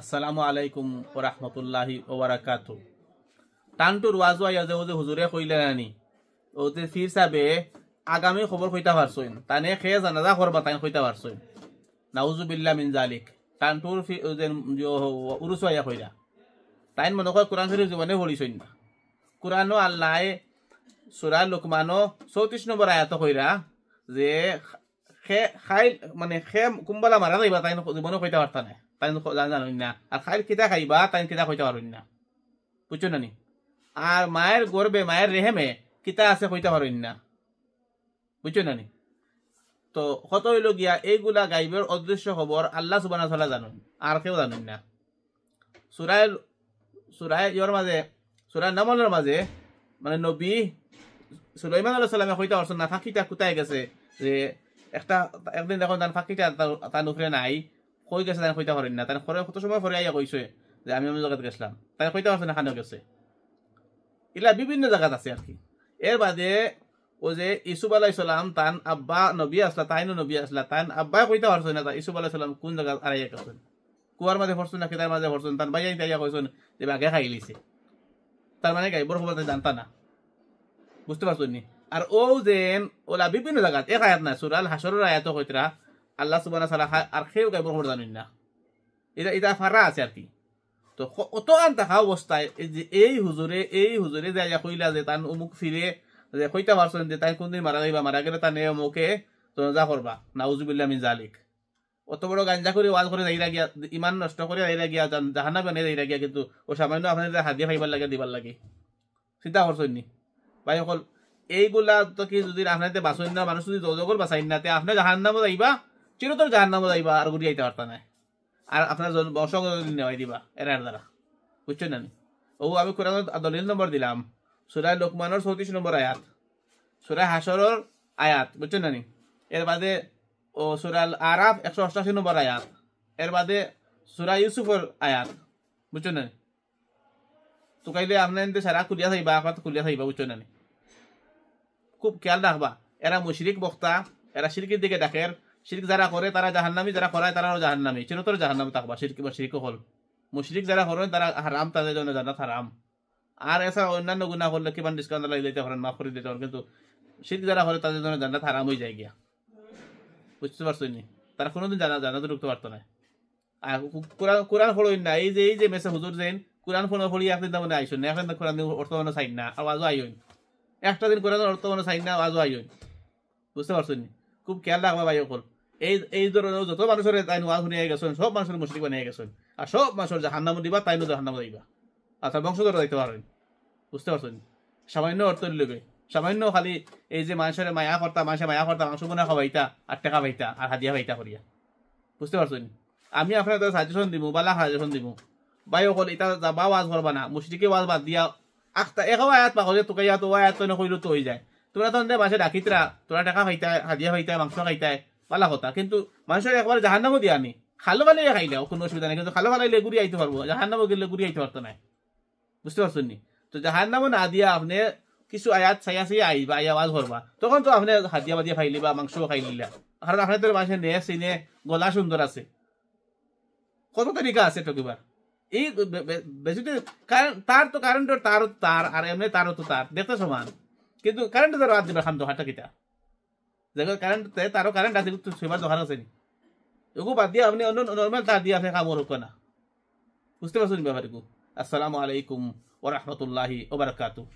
আসসালামু আলাইকুম ওয়া রাহমাতুল্লাহি ওয়া বারাকাতুহু। টানটুর ওয়াজ ওয়া যে হুজুরে কইলেন আনি ও যে ফির সাবে আগামী খবর কইতা পারছইন তানে খে জানাজা করবা তাই কইতা পারছইন। নাউজুবিল্লাহ মিন জালিক। টানটুর যে উরুস ওয়া কইরা তাই মনে কয় কোরআন শরীফ জীবনে পড়িছইন না। কোরআনও আল্লাহ সূরা লুকমানও 34 নম্বর আয়াত কইরা যে খে খাইল মানে খে কুম্বালা মারা যাইবা তাই জীবনে কইতা পারতা না, তাই জানুন না। আর খাইল কিতা খাইবা তাই কিতা কইতে পারুন না, বুঝছো না নি? আর মায়ের গর্বে মায়ের রেহেমে কিতা আছে কইতে পারুন না, বুঝছো না নি? তো কত হইল গিয়া এইগুলা গাইবের অদৃশ্য খবর আল্লাহ সুবহানাহু ওয়া তাআলা জানুন, আর কেউ জানুন না। সূরা ইয়র মাঝে সূরা নামলের মাঝে মানে নবী সুলাইমান আলাইহিস সালামে কইতে পারছেন না ফাঁকিটা কোথায় গেছে, যে একদিন দেখুন তার ফাঁকিটা তার উপরে নাই, কই গেছে তাই কইতে পারেন না। তার কত সময় পরে আইয়া কইছে যে আমি জায়গাত গেছিলাম, তাই কইতে পারছেন না খানেও গেছে। এগুলা বিভিন্ন জায়গাত আছে আর কি। এর বাদে ও যে ইসুফ আলাইহিস সালাম তান আব্বা নবী আসলা, তাইনও নবী আসলা, তান আব্বা কইতে পারছেন না ইসুফ আলাইহিস সালাম কোন জায়গা আড়াইয়া গেছেন, কুয়ার মাঝে পড়ছেন না কিতার মাঝে পড়ছেন, তার বাইয়া তাইয়া কইছেন যে বাঘে খাই লিছে। তার মানে গাইবর খবর জানতা না, বুঝতে পারছেন নি? আর ও যেন ওলা বিভিন্ন জায়গাত এক আয়াত না, সূরা আল হাসরের আয়াত কইতরা আল্লাহ সুবহানাহু ওয়া তাআলা আর কেউ গাইবর খবর জানেন না। এটা ফারা আছে আর কি। তো অত আন থাকা অবস্থায় এই হুজুরে যাইয়া কইলা যে তান অমুক ফিরে যে কইতা পারছেন যে তাই কোনদিন মারা যাইবা, মারা গেলে তানে অমুকে তনজা করবা, নাউজুবিল্লাহ মিন জালিক। অত বড় গাঞ্জা করে ওয়াজ করে যাইরা গিয়া ইমান নষ্ট করে যাইরা গিয়া জাহান্নামে বানিয়ে যাইরা গিয়া, কিন্তু ও সামান্য আপনাদের হাদিয়া খাইবার লাগে দিবার লাগে, চিন্তা করছেন নি ভাই সকল? এইগুলা তো কি যদি আপনাদের বাঁচেন না, মানুষ যদি জগর বাঁচাইন না, আপনি জাহান্নামে যাইবা, চিরতর জাহান্নামে যাইবা, আর ঘুরি যাইতে পারতা না। আর আপনার বংশগত নেওয়াই দিবা এরার দ্বারা, বুঝছেন না? ও আমি কোরআনের দলিল নম্বর দিলাম, সূরা লুকমানের 34 নম্বর আয়াত, সূরা হাসরের আয়াত, বুঝছেন না? এর বাদে ও সূরা আল আরাফ 188 নম্বর আয়াত, এর বাদে সূরা ইউসুফের আয়াত, বুঝছেন না? তো কাইলে আপনার সারা খুলিয়া থাকবা, আকাত খুলিয়া থাকবা, বুঝছেন না? খুব খেয়াল রাখবা, এরা মুশরিক বক্তা, এরা শিরকের দিকে ডাকের। শিরক যারা করে তারা জাহান্নামী, যারা করায় তারাও জাহান্নামী, চিরতর জাহান্নামে থাকবা। শিরক হল মুশরিক যারা করেন তারা হারাম, তাদের জন্য জান্নাত হারাম। আর এছাড়া অন্যান্য গুনাহ করলে কিমান ডিসকাউন্ট লাগিয়ে দিতে পারেন, মাফ করে দিতে পারেন, কিন্তু শিরক যারা করে তাদের জন্য জান্নাত হারাম হয়ে যায় গিয়া, বুঝতে পারছো নি? তারা কোনোদিন জান্নাতে ঢুকতে পারতো না। আর কোরআন ফলোই না, এই যে মেসে হুজুর যেন কোরআন ফলো ফলি একদিন মানে আইসুন না, এখন কোরআন অর্থ মানে চাই না, আওয়াজও আইন একটা দিন কোরআন অর্থ মানে চাই না, আওয়াজও আইন, বুঝতে পারছো নি? খুব খেয়াল রাখবা ভাই সকল। এই ধরনের যত মানুষের তাই ওয়াজ শুনিয়ে গেছেন, সব মানুষের মুশরিক বানিয়ে গেছেন, আর সব মানুষের জাহান্নামে দিবা, তাই জাহান্নামে যাইবা, আচ্ছা বংশধর যাইতে পারেন, বুঝতে পারছেন? সামান্য অর্থ লইবে, সামান্য খালি এই যে মানুষের মায়া কর্তা, মানুষের মায়া কর্তা, মাংস বোনা খাওয়াইতা আর টাকা পাইতা আর হাদিয়া পাইতা করিয়া, বুঝতে পারছেন? আমি আপনাদের সাজেশন দিব, বালা সাজেশন দিব ভাই সকল, এটা যাবা ওয়াজ করবা না, মুশরিকে ওয়াজ বাদ দিয়া আখতা একাও আয়াত পাখলে তোকে তো আয়াত তো নকইলো তো হয়ে যায়। তোরা তো বাসে ডাকিতরা, তোরা টাকা খাইতায়, হাদিয়া খাইতায়, মাংস খাইতায়, পালা কথা, কিন্তু মানুষের একবার জাহান্নামও দিয়া নি, খালো বানাইলে খাইলেও কোনো অসুবিধা নেই, কিন্তু খালো বানাইলে ঘুরি আইতে পারবো, জাহান্নামও গেলে ঘুরি আইতে পারতো না, বুঝতে পারছেন নি? তো জাহান্নামও না দিয়া আপনি কিছু আয়াত ছাইয়া আইবা, আই আওয়াজ করবা, তখন তো আপনি হাদিয়া বাদিয়া খাইলি বা মাংসও খাইলিলা, কারণ আপনাদের মানুষের নে চিনে গলা সুন্দর আছে, কত তরিকা আছে টকিবার। এই বেশি তার তো কারেন্টের তার আর এমনি তারও তো তার দেখতে সমান, কিন্তু কারেন্টে তার হাত দিবা খান তো হাঁটা কিতা দেখো, কারেন্ট তারও কারেন্ট আছে, সেবার দোকান আছে নি, এগুলো বাদ দিয়ে আপনি অন্য নর্মাল তার দিয়ে আপনি কামড় হোক না, বুঝতে পারছেন ব্যাপারটুকু? আসসালামু আলাইকুম ওয়া রাহমাতুল্লাহি ওয়া বারাকাতুহু।